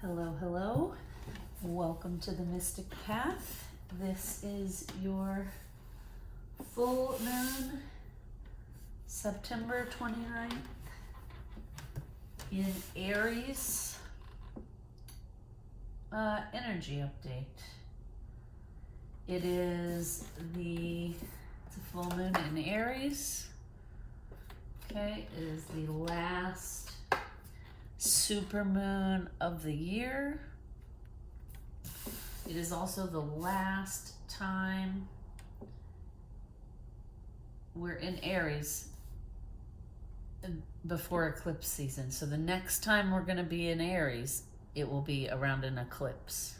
Hello, hello. Welcome to the Mystic Path. This is your full moon, September 29th in Aries energy update. It's a full moon in Aries. Okay, it is the last supermoon of the year. It is also the last time we're in Aries before eclipse season. So the next time we're going to be in Aries, it will be around an eclipse.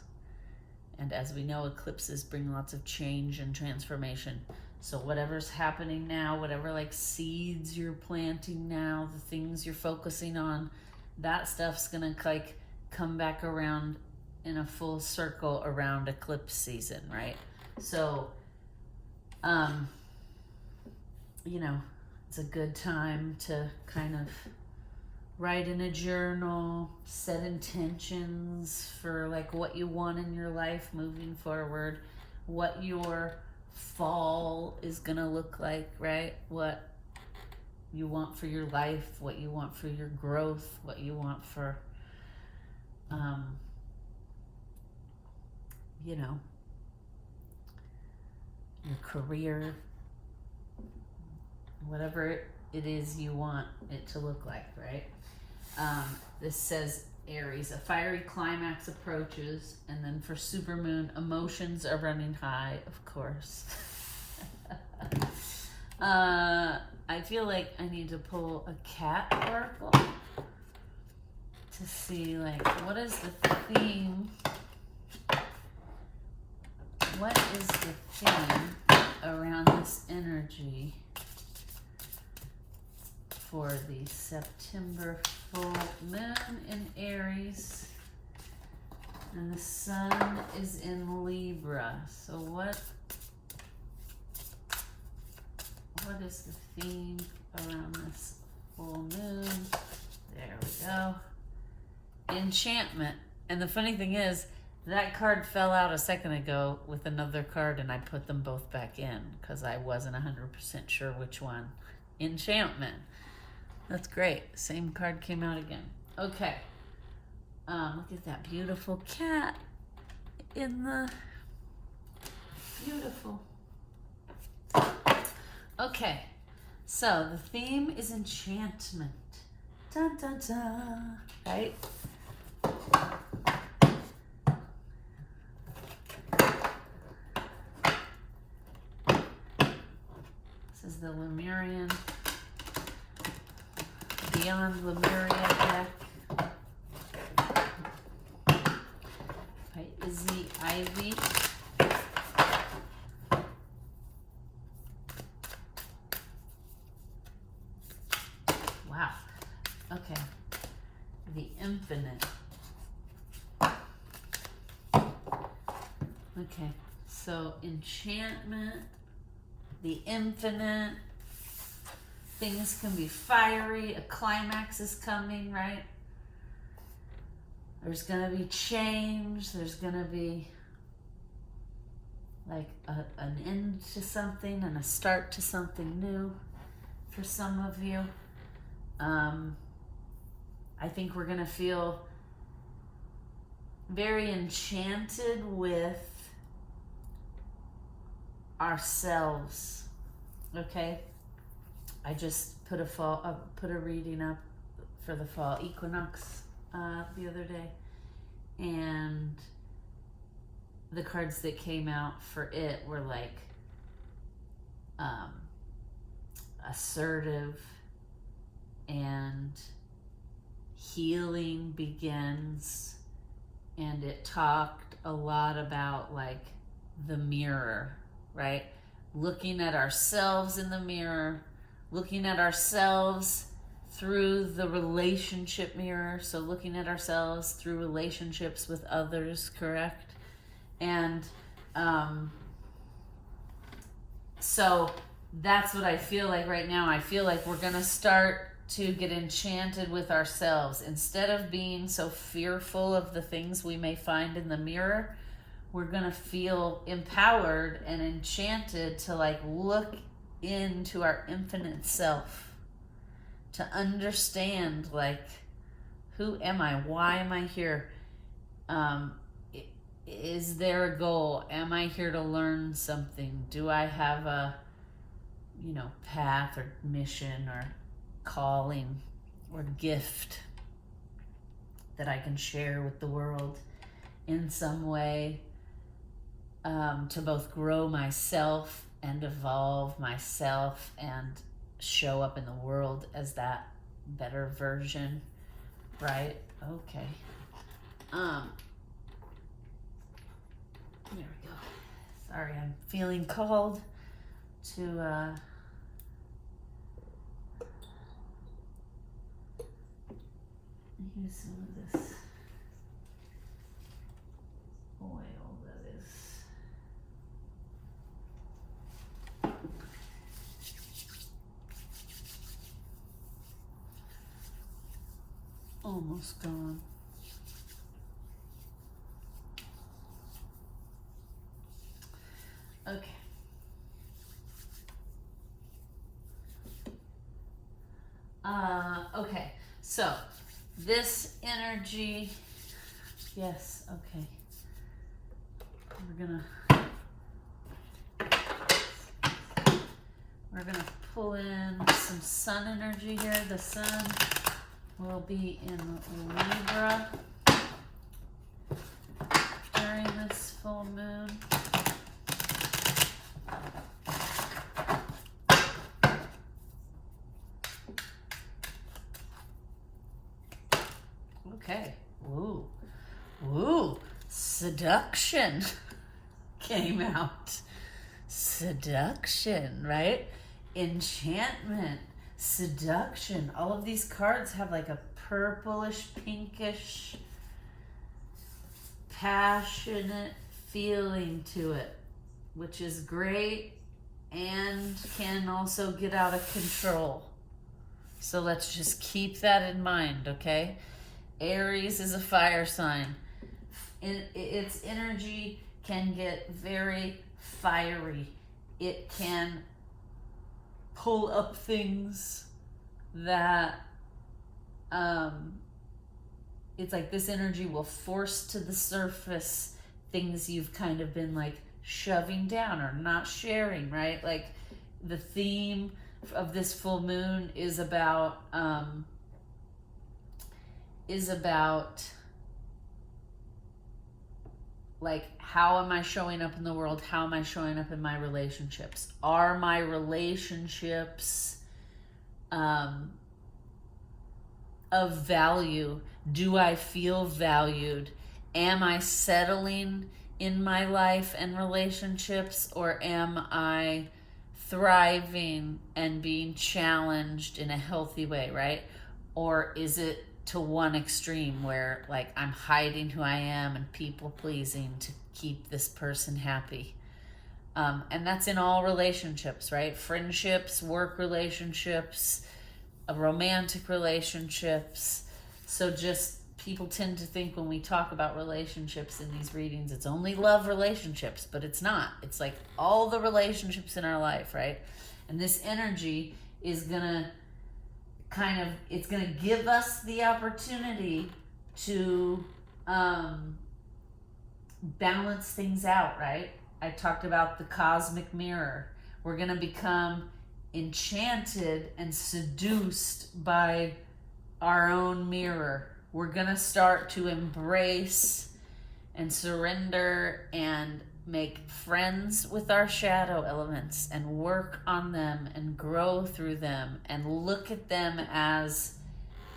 And as we know, eclipses bring lots of change and transformation. So whatever's happening now, whatever like seeds you're planting now, the things you're focusing on, that stuff's gonna like come back around in a full circle around eclipse season, right? So, it's a good time to kind of write in a journal, set intentions for like what you want in your life moving forward, what your fall is gonna look like, right? What you want for your life, what you want for your growth, what you want for, your career, whatever it is you want it to look like, right? This says Aries, a fiery climax approaches, and then for supermoon, emotions are running high, of course. I feel like I need to pull a cat oracle to see like what is the theme. What is the theme around this energy for the September full moon in Aries? And the sun is in Libra. So what is the theme around this full moon? There we go. Enchantment. And the funny thing is, that card fell out a second ago with another card, and I put them both back in because I wasn't 100% sure which one. Enchantment. That's great. Same card came out again. Okay. Look at that beautiful cat in the... Beautiful. Okay. So the theme is enchantment. Dun, dun, dun. Right? This is the Lemurian, Beyond Lemuria deck by Izzy Ivy. Wow. Okay. The infinite. Okay. So enchantment, the infinite, things can be fiery, a climax is coming, right? There's gonna be change, there's gonna be like an end to something and a start to something new for some of you. I think we're gonna feel very enchanted with ourselves. Okay, I just put a reading up for the fall equinox the other day, and the cards that came out for it were like assertive and healing begins, and it talked a lot about like the mirror, right? Looking at ourselves in the mirror, looking at ourselves through the relationship mirror. So looking at ourselves through relationships with others, correct? And so that's what I feel like right now. I feel like we're gonna start to get enchanted with ourselves. Instead of being so fearful of the things we may find in the mirror, we're going to feel empowered and enchanted to like look into our infinite self, to understand like, who am I? Why am I here? Is there a goal? Am I here to learn something? Do I have a, path or mission or calling or gift that I can share with the world in some way, to both grow myself and evolve myself and show up in the world as that better version, right? Okay. There we go. Sorry, I'm feeling called to use some of this oil that is almost gone. Okay. Okay. So this energy, yes, okay. We're gonna pull in some sun energy here. The sun will be in Libra during this full moon. Okay. Ooh. Ooh. Seduction came out. Seduction, right? Enchantment, seduction. All of these cards have like a purplish, pinkish, passionate feeling to it, which is great and can also get out of control. So let's just keep that in mind, okay? Aries is a fire sign. Its energy can get very fiery. It can pull up things that it's like this energy will force to the surface things you've kind of been like shoving down or not sharing, right? Like the theme of this full moon is about like, how am I showing up in the world? How am I showing up in my relationships? Are my relationships of value? Do I feel valued? Am I settling in my life and relationships, or am I thriving and being challenged in a healthy way, right? Or is it to one extreme where like I'm hiding who I am and people pleasing to keep this person happy? And that's in all relationships, right? Friendships, work relationships, romantic relationships. So just people tend to think when we talk about relationships in these readings, it's only love relationships, but it's not. It's like all the relationships in our life, right? And this energy is gonna it's going to give us the opportunity to balance things out, right? I talked about the cosmic mirror. We're going to become enchanted and seduced by our own mirror. We're going to start to embrace and surrender and make friends with our shadow elements and work on them and grow through them and look at them as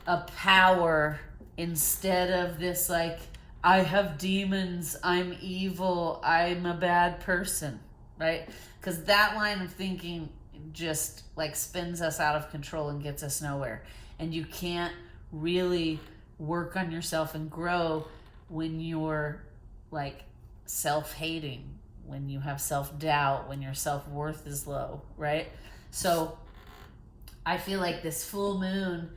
a power instead of this like, I have demons, I'm evil, I'm a bad person, right? Because that line of thinking just like spins us out of control and gets us nowhere. And you can't really work on yourself and grow when you're like self-hating, when you have self-doubt, when your self-worth is low, right? So I feel like this full moon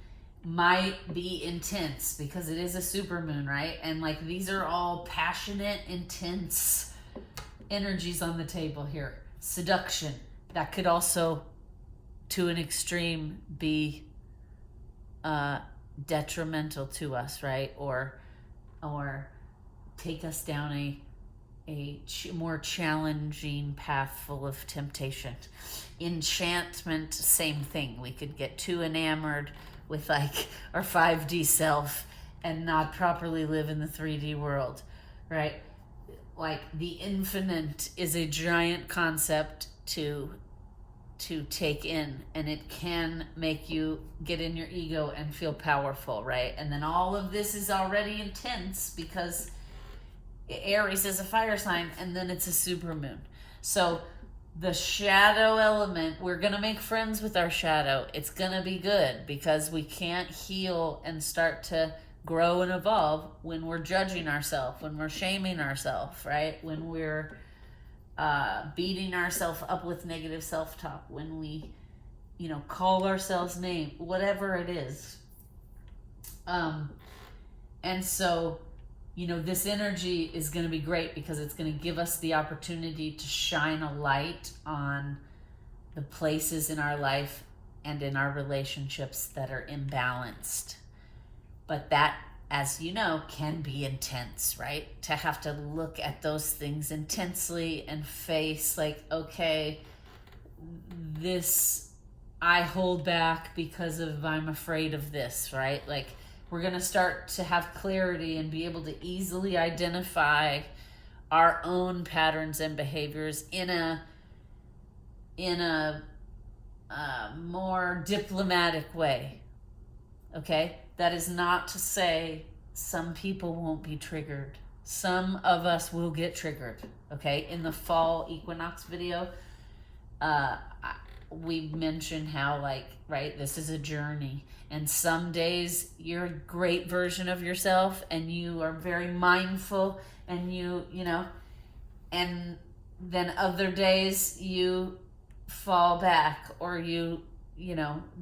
might be intense because it is a super moon, right? And like these are all passionate, intense energies on the table here. Seduction, that could also to an extreme be detrimental to us, right? Or take us down a more challenging path full of temptation. Enchantment, same thing. We could get too enamored with like our 5D self and not properly live in the 3D world, right? Like the infinite is a giant concept to take in, and it can make you get in your ego and feel powerful, right? And then all of this is already intense because Aries is a fire sign, and then it's a supermoon. So the shadow element, we're going to make friends with our shadow. It's going to be good because we can't heal and start to grow and evolve when we're judging ourselves, when we're shaming ourselves, right? When we're beating ourselves up with negative self-talk, when we, call ourselves names, whatever it is. And so, this energy is going to be great because it's going to give us the opportunity to shine a light on the places in our life and in our relationships that are imbalanced. But that, as you know, can be intense, right? To have to look at those things intensely and face like, okay, this I hold back because of I'm afraid of this, right? Like we're going to start to have clarity and be able to easily identify our own patterns and behaviors in a more diplomatic way. Okay? That is not to say some people won't be triggered. Some of us will get triggered. Okay? In the fall equinox video, we mentioned how this is a journey. And some days you're a great version of yourself and you are very mindful and and then other days you fall back or you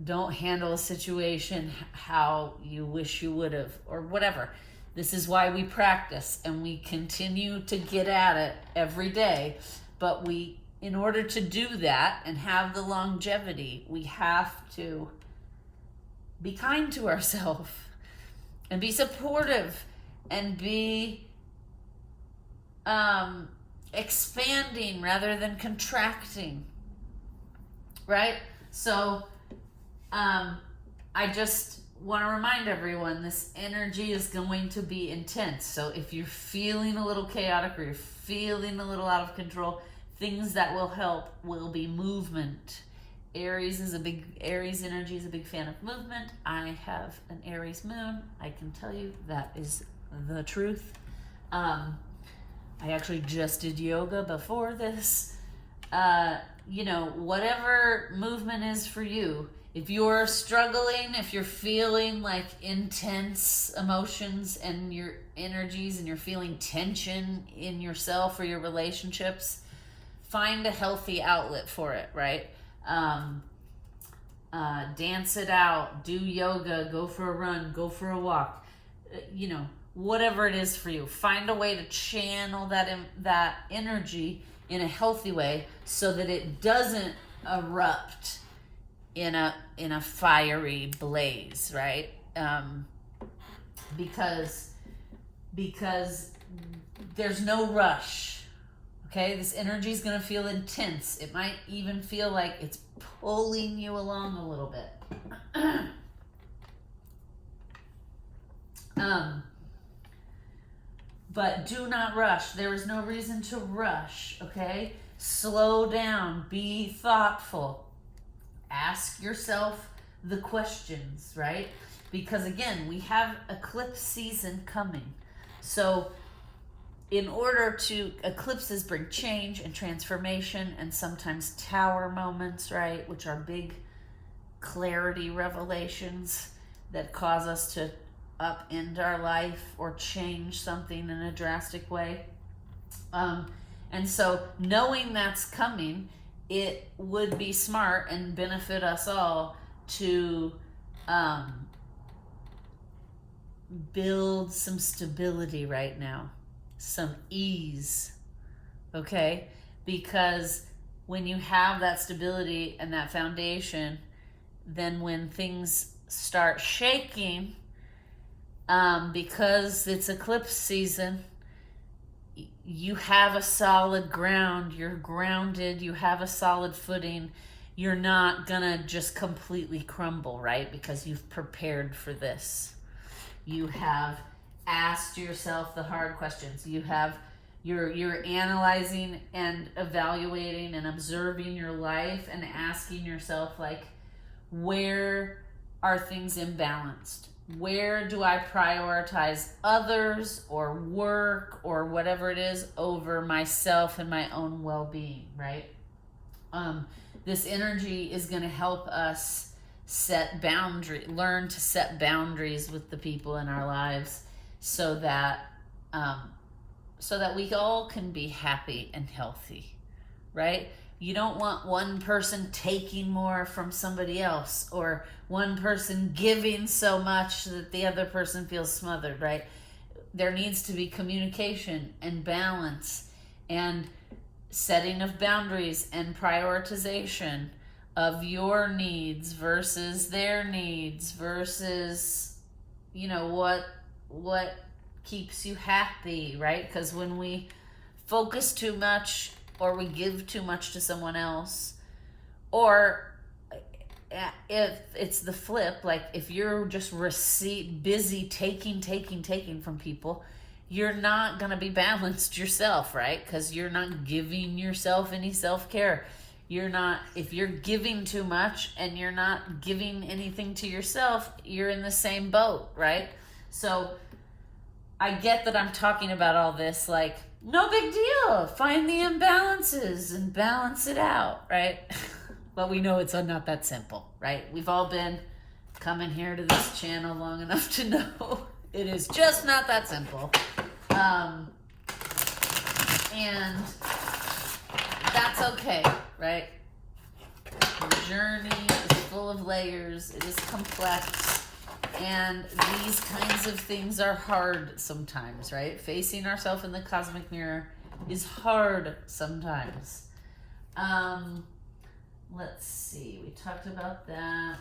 don't handle a situation how you wish you would have or whatever. This is why we practice and we continue to get at it every day. But in order to do that and have the longevity, we have to be kind to ourselves and be supportive and be expanding rather than contracting, right? So I just want to remind everyone this energy is going to be intense. So if you're feeling a little chaotic or you're feeling a little out of control, things that will help will be movement. Aries energy is a big fan of movement. I have an Aries moon. I can tell you that is the truth. I actually just did yoga before this. Whatever movement is for you. If you're struggling, if you're feeling like intense emotions and your energies and you're feeling tension in yourself or your relationships, find a healthy outlet for it, right? Dance it out, do yoga, go for a run, go for a walk, whatever it is for you. Find a way to channel that energy in a healthy way so that it doesn't erupt in a fiery blaze, right? Because there's no rush. Okay, this energy is going to feel intense. It might even feel like it's pulling you along a little bit. But do not rush. There is no reason to rush, okay? Slow down. Be thoughtful. Ask yourself the questions, right? Because again, we have eclipse season coming. So eclipses bring change and transformation and sometimes tower moments, right? Which are big clarity revelations that cause us to upend our life or change something in a drastic way. And so knowing that's coming, it would be smart and benefit us all to build some stability right now, some ease, okay? Because when you have that stability and that foundation, then when things start shaking, because it's eclipse season, you have a solid ground, you're grounded, you have a solid footing, you're not gonna just completely crumble, right? Because you've prepared for this. You have asked yourself the hard questions. You're analyzing and evaluating and observing your life and asking yourself, like, where are things imbalanced? Where do I prioritize others or work or whatever it is over myself and my own well-being, right? This energy is going to help us learn to set boundaries with the people in our lives, so that we all can be happy and healthy, right? You don't want one person taking more from somebody else, or one person giving so much that the other person feels smothered, right? There needs to be communication and balance and setting of boundaries and prioritization of your needs versus their needs versus, what keeps you happy, right? Because when we focus too much or we give too much to someone else, or if it's the flip, like if you're just busy taking from people, you're not going to be balanced yourself, right? Because you're not giving yourself any self-care. If you're giving too much and you're not giving anything to yourself, you're in the same boat, right? So I get that I'm talking about all this, like, no big deal. Find the imbalances and balance it out, right? But we know it's not that simple, right? We've all been coming here to this channel long enough to know it is just not that simple. And that's okay, right? The journey is full of layers. It is complex. And these kinds of things are hard sometimes, right? Facing ourselves in the cosmic mirror is hard sometimes. Let's see. We talked about that.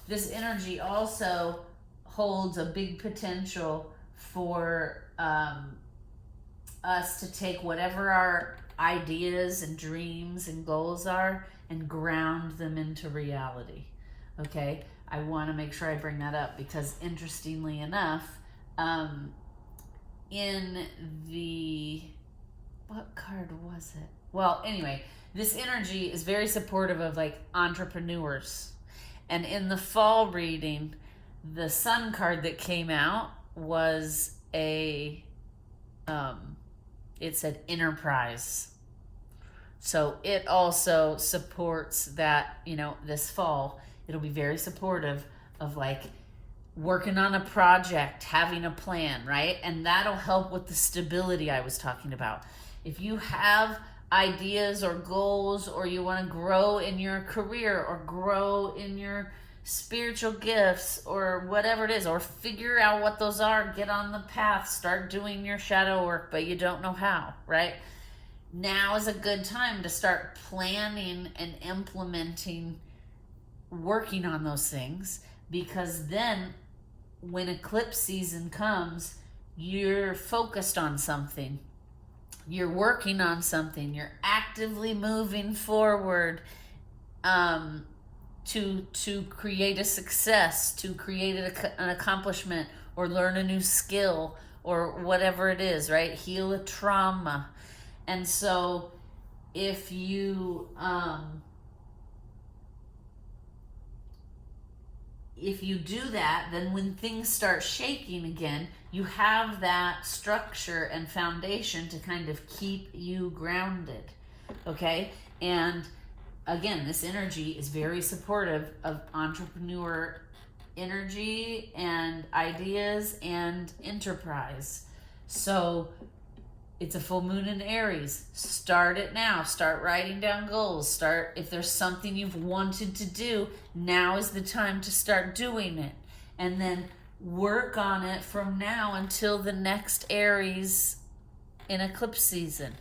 This energy also holds a big potential for us to take whatever our ideas and dreams and goals are and ground them into reality. Okay, I want to make sure I bring that up because, interestingly enough, in the, what card was it? Well, anyway, this energy is very supportive of like entrepreneurs. And in the fall reading, the sun card that came out was it said enterprise. So it also supports that, this fall, it'll be very supportive of like working on a project, having a plan, right? And that'll help with the stability I was talking about. If you have ideas or goals, or you want to grow in your career or grow in your spiritual gifts or whatever it is, or figure out what those are, get on the path, start doing your shadow work, but you don't know how, right? Now is a good time to start planning and implementing, working on those things, because then when eclipse season comes, you're focused on something. You're working on something. You're actively moving forward to create a success, to create an accomplishment, or learn a new skill, or whatever it is, right? Heal a trauma. And so if you do that, then when things start shaking again, you have that structure and foundation to kind of keep you grounded, okay? And again, this energy is very supportive of entrepreneur energy and ideas and enterprise. So It's a full moon in Aries. Start it now. Start writing down goals. If there's something you've wanted to do, now is the time to start doing it. And then work on it from now until the next Aries in eclipse season,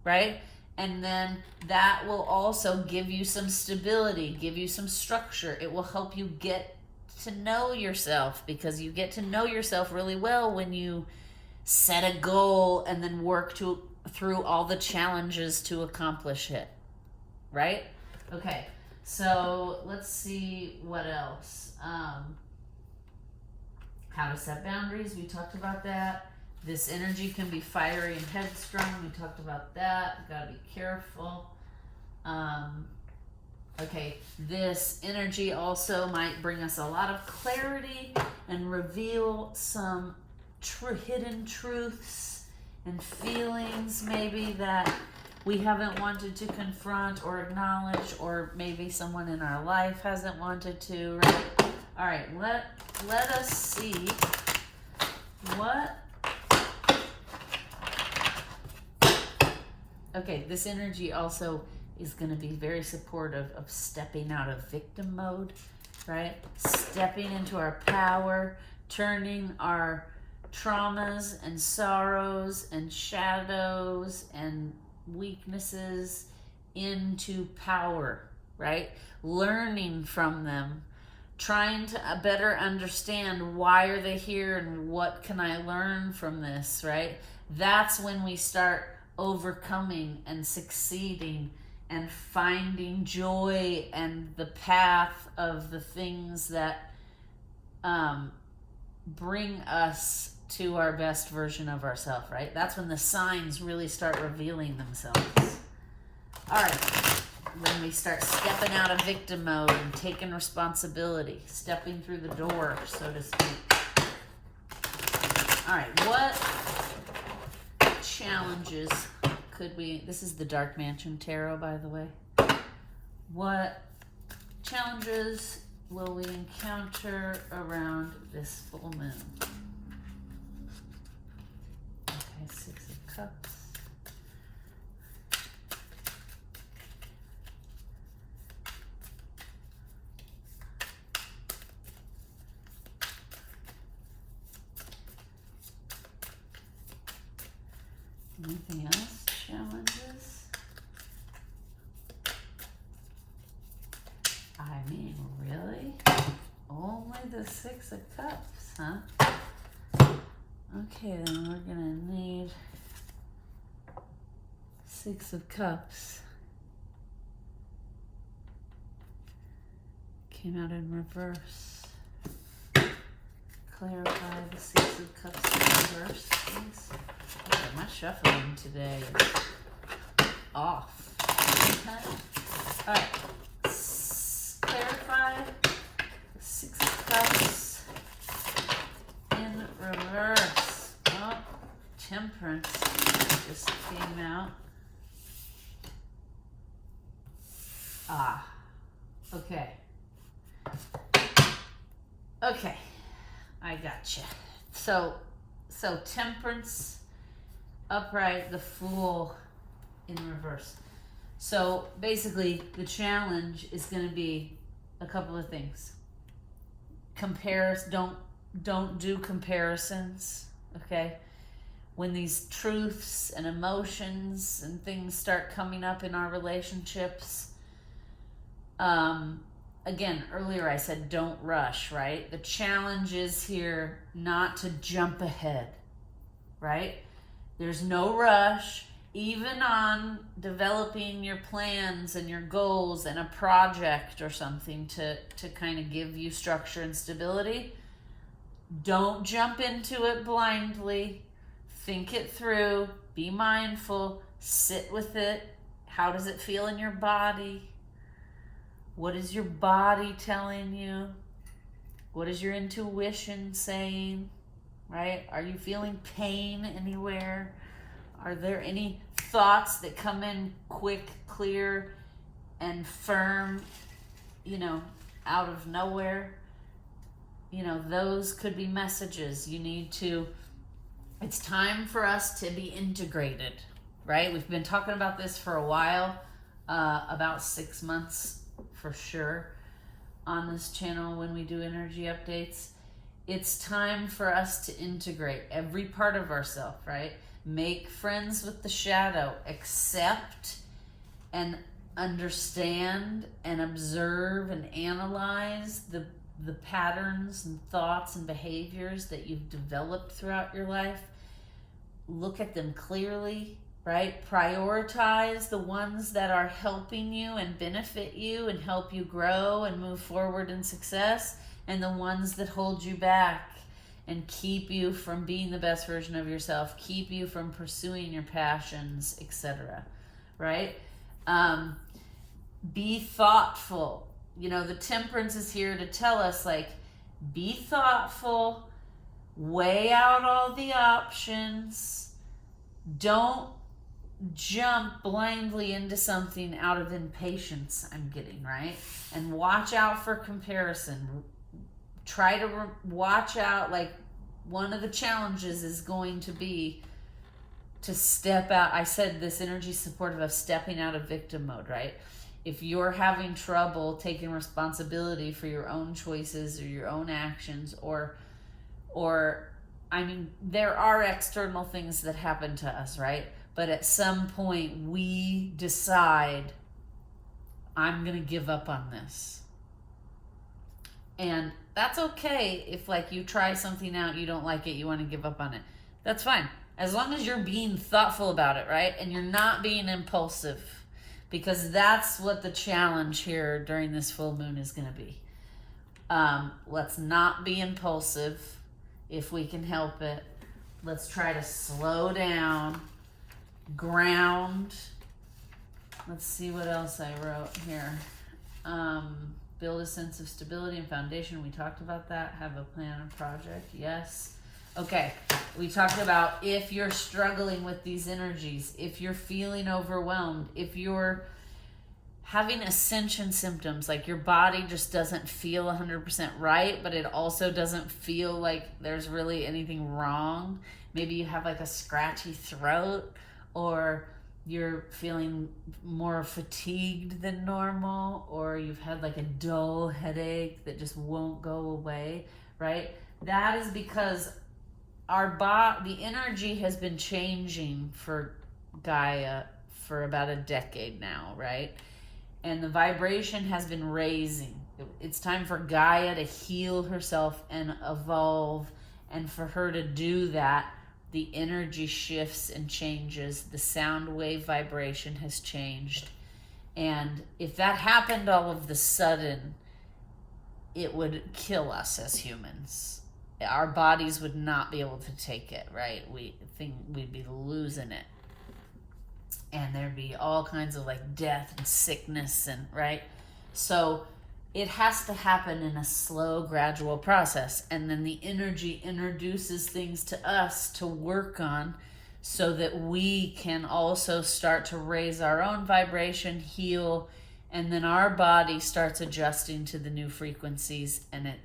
right? And then that will also give you some stability, give you some structure. It will help you get to know yourself, because you get to know yourself really well when you set a goal and then work through all the challenges to accomplish it, right? Okay, so let's see what else. How to set boundaries, we talked about that. This energy can be fiery and headstrong, we talked about that. You gotta be careful. Okay, this energy also might bring us a lot of clarity and reveal some hidden truths and feelings maybe that we haven't wanted to confront or acknowledge, or maybe someone in our life hasn't wanted to, right? All right, let us see what. Okay, this energy also is going to be very supportive of stepping out of victim mode, right? Stepping into our power, turning our traumas and sorrows and shadows and weaknesses into power, right? Learning from them, trying to better understand why are they here and what can I learn from this, right? That's when we start overcoming and succeeding and finding joy and the path of the things that bring us to our best version of ourselves, right? That's when the signs really start revealing themselves. All right, when we start stepping out of victim mode and taking responsibility, stepping through the door, so to speak. All right, what challenges could we, this is the Dark Mansion Tarot, by the way. What challenges will we encounter around this full moon? Okay, Six of Cups. Anything else? Challenges? I mean, really? Only the Six of Cups, huh? Okay, then we're gonna need Six of Cups. Came out in reverse. Clarify the Six of Cups in reverse, please. Okay, my shuffling today is off. Okay. All right. Clarify the Six of Cups in reverse. Oh, Temperance just came out. Ah, okay. Okay, I gotcha. So Temperance upright, the Fool in reverse. So basically the challenge is going to be a couple of things. Don't do comparisons, okay? When these truths and emotions and things start coming up in our relationships, again, earlier I said don't rush, right? The challenge is here not to jump ahead, right? There's no rush, even on developing your plans and your goals and a project or something to kind of give you structure and stability. Don't jump into it blindly. Think it through. Be mindful. Sit with it. How does it feel in your body? What is your body telling you? What is your intuition saying? Right? Are you feeling pain anywhere? Are there any thoughts that come in quick, clear, and firm, out of nowhere? Those could be messages. You need to It's time for us to be integrated, right? We've been talking about this for a while, about 6 months for sure on this channel when we do energy updates. It's time for us to integrate every part of ourselves, right? Make friends with the shadow, accept and understand and observe and analyze the patterns and thoughts and behaviors that you've developed throughout your life. Look at them clearly, right? Prioritize the ones that are helping you and benefit you and help you grow and move forward in success, and the ones that hold you back and keep you from being the best version of yourself, keep you from pursuing your passions, etc. Right? Be thoughtful. You know, the Temperance is here to tell us, like, be thoughtful, weigh out all the options, don't jump blindly into something out of impatience, I'm getting, right? And watch out for comparison. Try to watch out, like, one of the challenges is going to be to step out. I said this energy is supportive of stepping out of victim mode, right? If you're having trouble taking responsibility for your own choices or your own actions, or I mean, there are external things that happen to us, right? But at some point we decide, I'm going to give up on this. And that's okay if, like, you try something out, you don't like it, you want to give up on it. That's fine. As long as you're being thoughtful about it, right? And you're not being impulsive. Because that's what the challenge here during this full moon is going to be. Let's not be impulsive if we can help it. Let's try to slow down, ground. Let's see what else I wrote here. Build a sense of stability and foundation. We talked about that. Have a plan and project. Yes. Okay. We talked about if you're struggling with these energies, if you're feeling overwhelmed, if you're having ascension symptoms, like your body just doesn't feel 100% right, but it also doesn't feel like there's really anything wrong. Maybe you have like a scratchy throat, or you're feeling more fatigued than normal, or you've had like a dull headache that just won't go away, right? That is because the energy has been changing for Gaia for about a decade now, right? And the vibration has been raising. It's time for Gaia to heal herself and evolve, and for her to do that, the energy shifts and changes. The sound wave vibration has changed. And if that happened all of the sudden, it would kill us as humans. Our bodies would not be able to take it, right? We think we'd be losing it. And there'd be all kinds of like death and sickness, and right? So it has to happen in a slow, gradual process. And then the energy introduces things to us to work on, so that we can also start to raise our own vibration, heal, and then our body starts adjusting to the new frequencies, and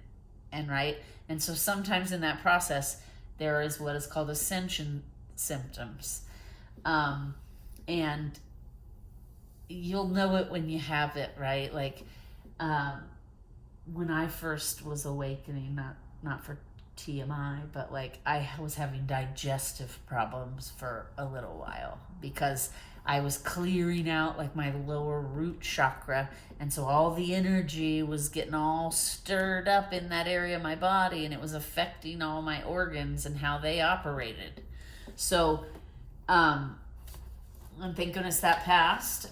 right? And so sometimes in that process, there is what is called ascension symptoms. And you'll know it when you have it, right? Like, when I first was awakening, not for TMI, but like I was having digestive problems for a little while because I was clearing out like my lower root chakra, and so all the energy was getting all stirred up in that area of my body, and it was affecting all my organs and how they operated. So and thank goodness that passed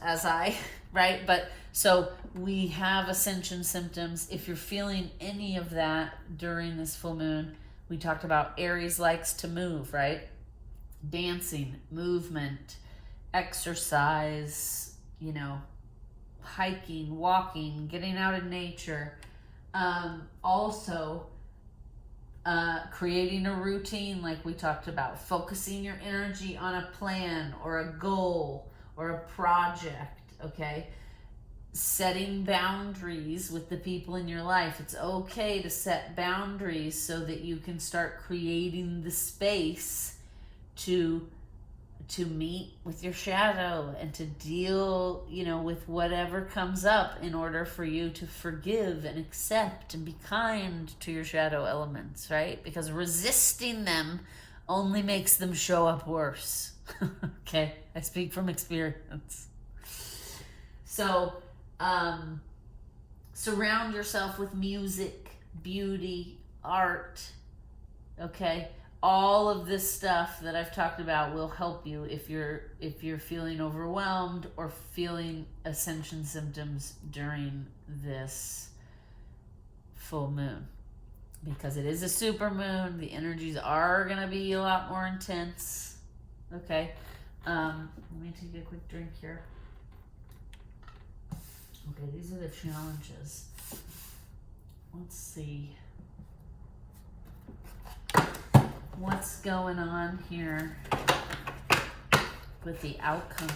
right? But so we have ascension symptoms. If you're feeling any of that during this full moon, we talked about Aries likes to move, right? Dancing, movement, exercise, hiking, walking, getting out in nature. Also, creating a routine, like we talked about, focusing your energy on a plan or a goal or a project, okay? Setting boundaries with the people in your life. It's okay to set boundaries so that you can start creating the space to meet with your shadow and to deal, with whatever comes up in order for you to forgive and accept and be kind to your shadow elements, right? Because resisting them only makes them show up worse. Okay, I speak from experience. So, surround yourself with music, beauty, art, okay? All of this stuff that I've talked about will help you if you're feeling overwhelmed or feeling ascension symptoms during this full moon. Because it is a super moon, the energies are going to be a lot more intense. Okay. Let me take a quick drink here. Okay, these are the challenges. Let's see. What's going on here with the outcome?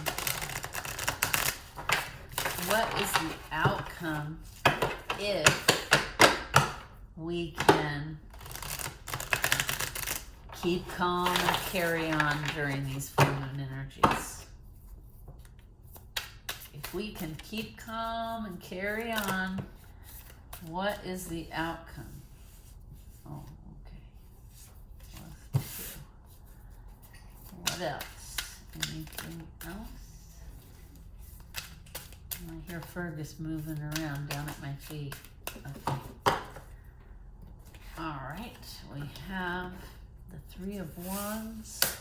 What is the outcome if we can keep calm and carry on during these full moon energies? If we can keep calm and carry on, what is the outcome? Oh, what else? Anything else? I hear Fergus moving around down at my feet. Okay. All right, we have the Three of Wands,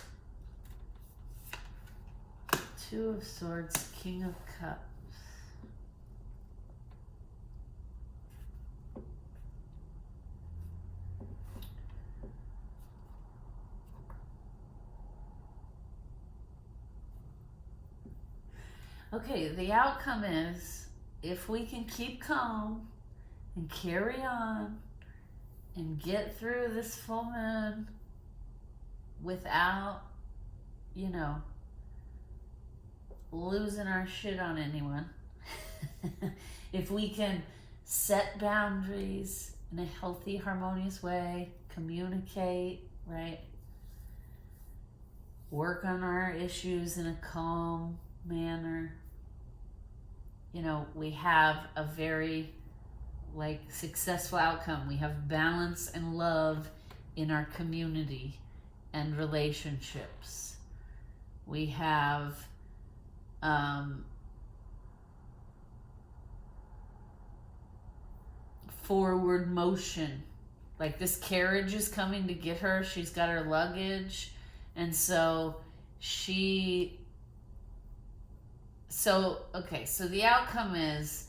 Two of Swords, King of Cups. Okay, the outcome is if we can keep calm and carry on and get through this full moon without, losing our shit on anyone. If we can set boundaries in a healthy, harmonious way, communicate, right? Work on our issues in a calm manner. We have a very successful outcome. We have balance and love in our community and relationships. We have forward motion. Like this carriage is coming to get her. She's got her luggage. And so so the outcome is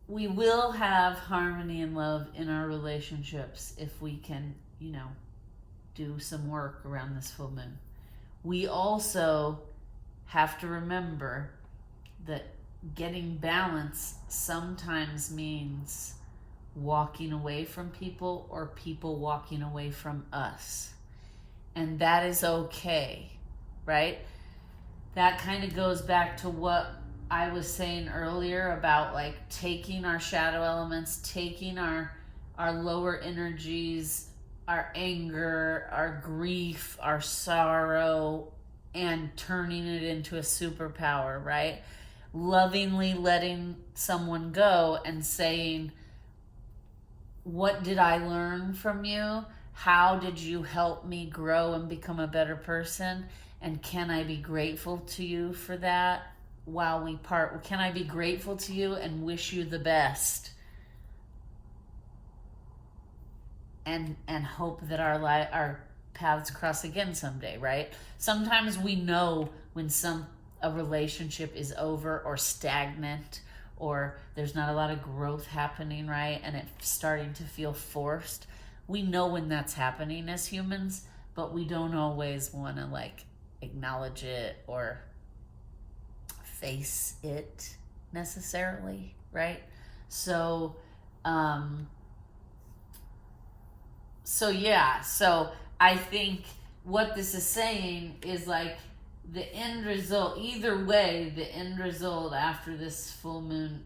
we will have harmony and love in our relationships if we can, do some work around this full moon. We also have to remember that getting balance sometimes means walking away from people or people walking away from us. And that is okay, right? That kind of goes back to what I was saying earlier about taking our shadow elements, taking our lower energies, our anger, our grief, our sorrow, and turning it into a superpower, right? Lovingly letting someone go and saying, what did I learn from you? How did you help me grow and become a better person? And can I be grateful to you for that while we part? Can I be grateful to you and wish you the best? And hope that our paths cross again someday, right? Sometimes we know when a relationship is over or stagnant or there's not a lot of growth happening, right? And it's starting to feel forced. We know when that's happening as humans, but we don't always want to acknowledge it or face it necessarily, right? So I think what this is saying is the end result, either way, the end result after this full moon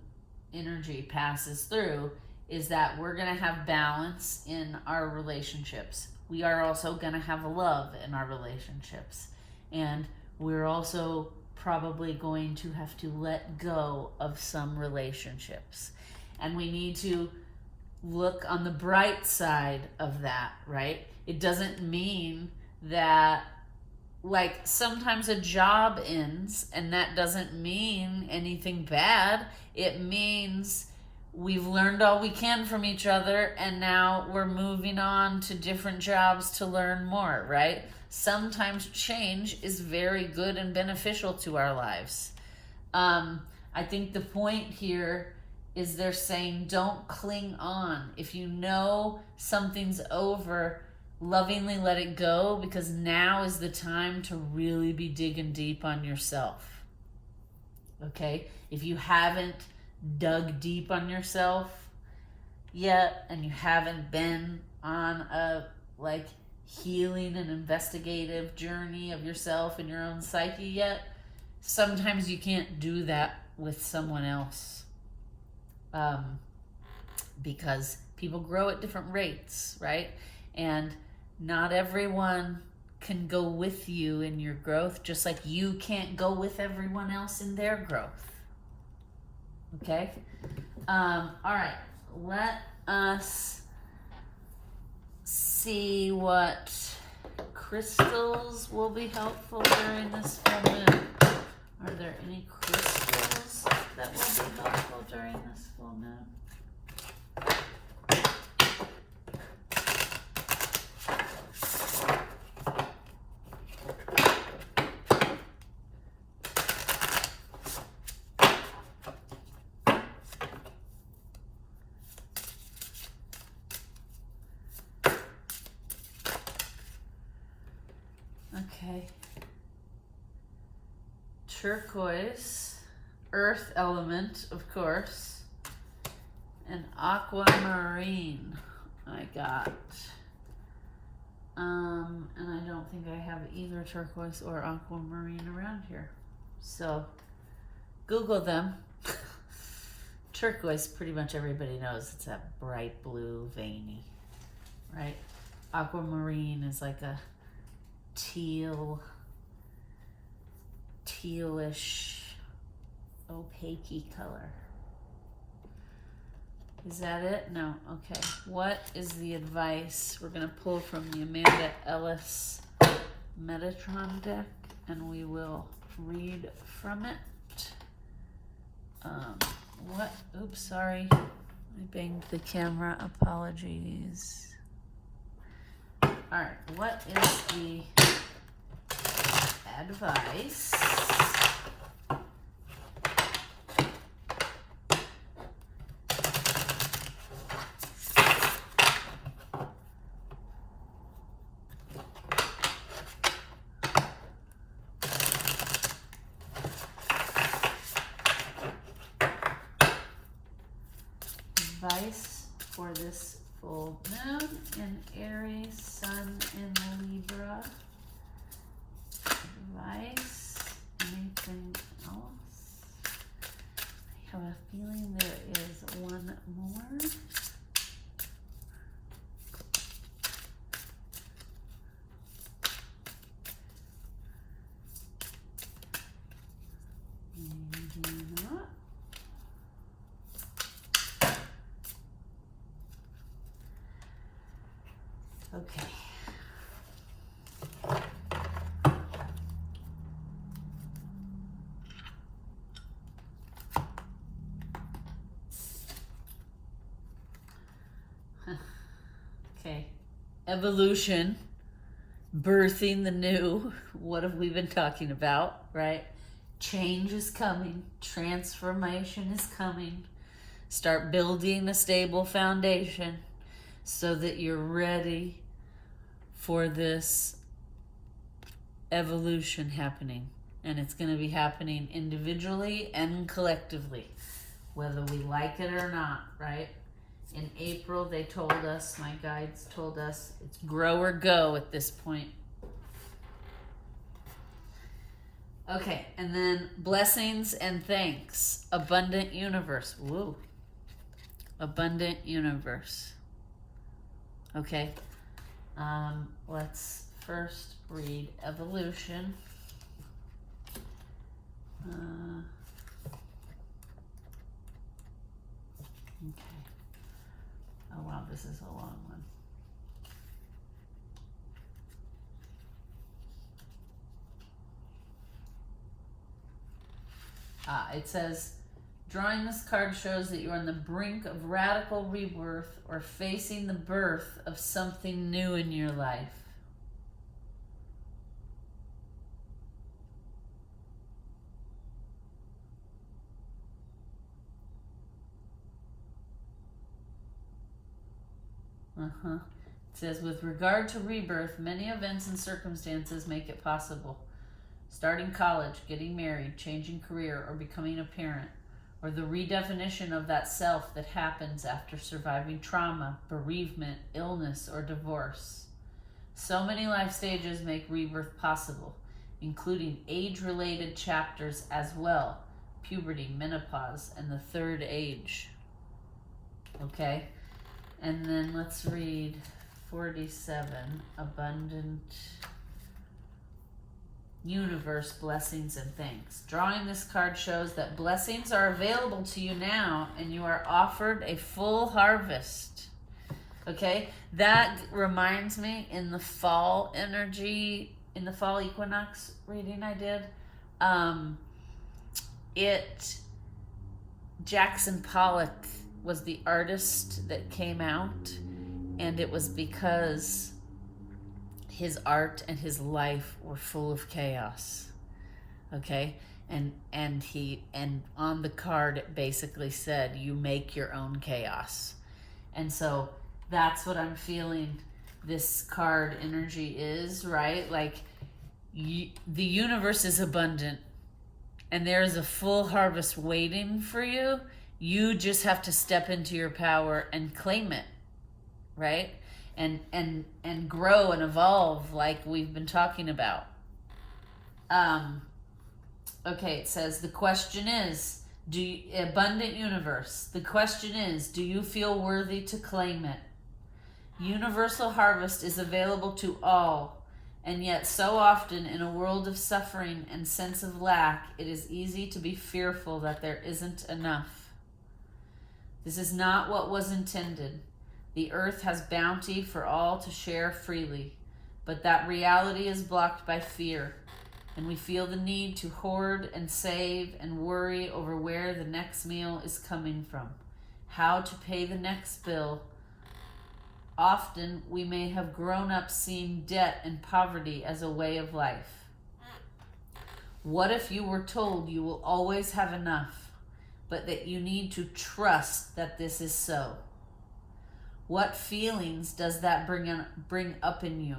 energy passes through is that we're going to have balance in our relationships. we are also going to have love in our relationships. And we're also probably going to have to let go of some relationships. And we need to look on the bright side of that, right? It doesn't mean that, like, sometimes a job ends and that doesn't mean anything bad. It means we've learned all we can from each other and now we're moving on to different jobs to learn more, right? Sometimes change is very good and beneficial to our lives. I think the point here is they're saying don't cling on. If you know something's over, lovingly let it go, because now is the time to really be digging deep on yourself. Okay? If you haven't dug deep on yourself yet and you haven't been on a healing and investigative journey of yourself and your own psyche yet, sometimes you can't do that with someone else. Because people grow at different rates, right? And not everyone can go with you in your growth, just like you can't go with everyone else in their growth. Okay? All right. Let us see what crystals will be helpful during this full moon. Are there any crystals that will be helpful during this full moon? Okay. Turquoise, earth element, of course, and aquamarine I got. And I don't think I have either turquoise or aquamarine around here. So Google them. Turquoise, pretty much everybody knows it's that bright blue, veiny, right? Aquamarine is like a tealish, opaque color. Is that it? No. Okay. What is the advice? We're going to pull from the Amanda Ellis Metatron deck, and we will read from it. What? Oops, sorry. I banged the camera. Apologies. All right. What is the advice for this full moon in Aries, Sun in Libra? Advice? Anything else? I have a feeling there is one more. Maybe not. Okay. Okay. Evolution, birthing the new. What have we been talking about, right? Change is coming. Transformation is coming. Start building a stable foundation so that you're ready for this evolution happening. And it's going to be happening individually and collectively, whether we like it or not, right? In April, they told us, my guides told us, it's grow or go at this point. Okay, and then blessings and thanks. Abundant universe. Woo. Abundant universe. Okay. Let's first read evolution. Okay. Oh wow, this is a long one. It says, drawing this card shows that you're on the brink of radical rebirth or facing the birth of something new in your life. It says, with regard to rebirth, many events and circumstances make it possible. Starting college, getting married, changing career, or becoming a parent, or the redefinition of that self that happens after surviving trauma, bereavement, illness, or divorce. So many life stages make rebirth possible, including age-related chapters as well, puberty, menopause, and the third age. Okay? And then let's read 47, abundant universe, blessings and thanks. Drawing this card shows that blessings are available to you now and you are offered a full harvest. Okay? That reminds me, in the fall energy, in the fall equinox reading I did, Jackson Pollock was the artist that came out, and it was because his art and his life were full of chaos. Okay? And on the card it basically said, you make your own chaos. And so that's what I'm feeling this card energy is, right? Like, the universe is abundant and there is a full harvest waiting for you. You just have to step into your power and claim it, right? And grow and evolve like we've been talking about. Okay, it says, the question is, abundant universe, the question is, do you feel worthy to claim it? Universal harvest is available to all, and yet so often in a world of suffering and sense of lack, it is easy to be fearful that there isn't enough. This is not what was intended. The earth has bounty for all to share freely, but that reality is blocked by fear, and we feel the need to hoard and save and worry over where the next meal is coming from, how to pay the next bill. Often we may have grown up seeing debt and poverty as a way of life. What if you were told you will always have enough, but that you need to trust that this is so? What feelings does that bring up in you?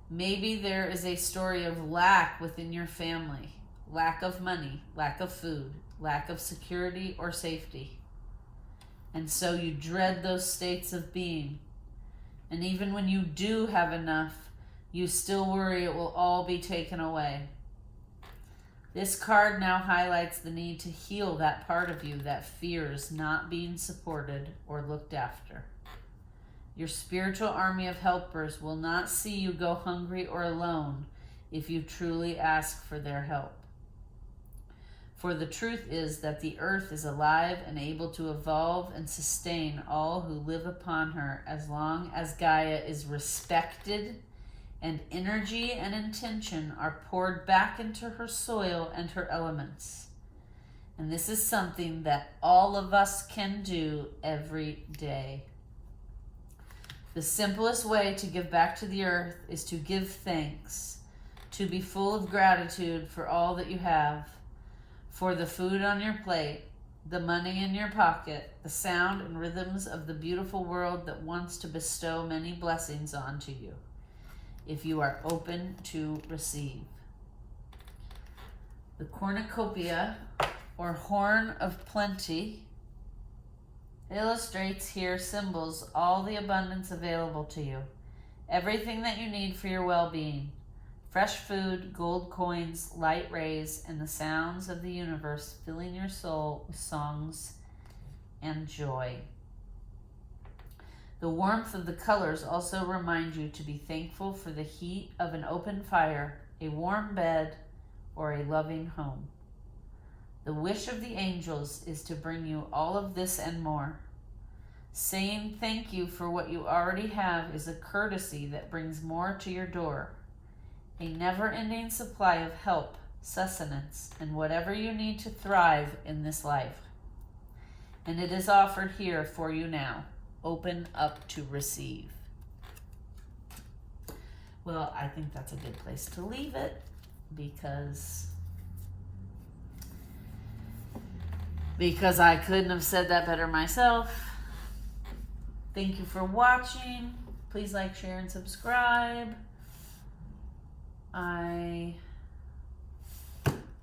Maybe there is a story of lack within your family, lack of money, lack of food, lack of security or safety. And so you dread those states of being. And even when you do have enough, you still worry it will all be taken away. This card now highlights the need to heal that part of you that fears not being supported or looked after. Your spiritual army of helpers will not see you go hungry or alone if you truly ask for their help. For the truth is that the earth is alive and able to evolve and sustain all who live upon her as long as Gaia is respected and energy and intention are poured back into her soil and her elements. And this is something that all of us can do every day. The simplest way to give back to the earth is to give thanks, to be full of gratitude for all that you have, for the food on your plate, the money in your pocket, the sound and rhythms of the beautiful world that wants to bestow many blessings onto you, if you are open to receive. The cornucopia, or horn of plenty, illustrates here symbols all the abundance available to you, everything that you need for your well-being. Fresh food, gold coins, light rays, and the sounds of the universe filling your soul with songs and joy. The warmth of the colors also remind you to be thankful for the heat of an open fire, a warm bed, or a loving home. The wish of the angels is to bring you all of this and more. Saying thank you for what you already have is a courtesy that brings more to your door. A never-ending supply of help, sustenance, and whatever you need to thrive in this life. And it is offered here for you now. Open up to receive. Well, I think that's a good place to leave it because I couldn't have said that better myself. Thank you for watching. Please like, share, and subscribe. I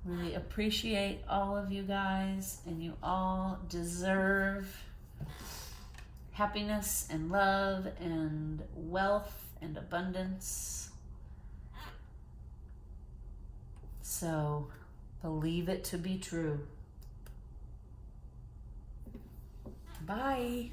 really appreciate all of you guys, and you all deserve happiness and love and wealth and abundance. So believe it to be true. Bye.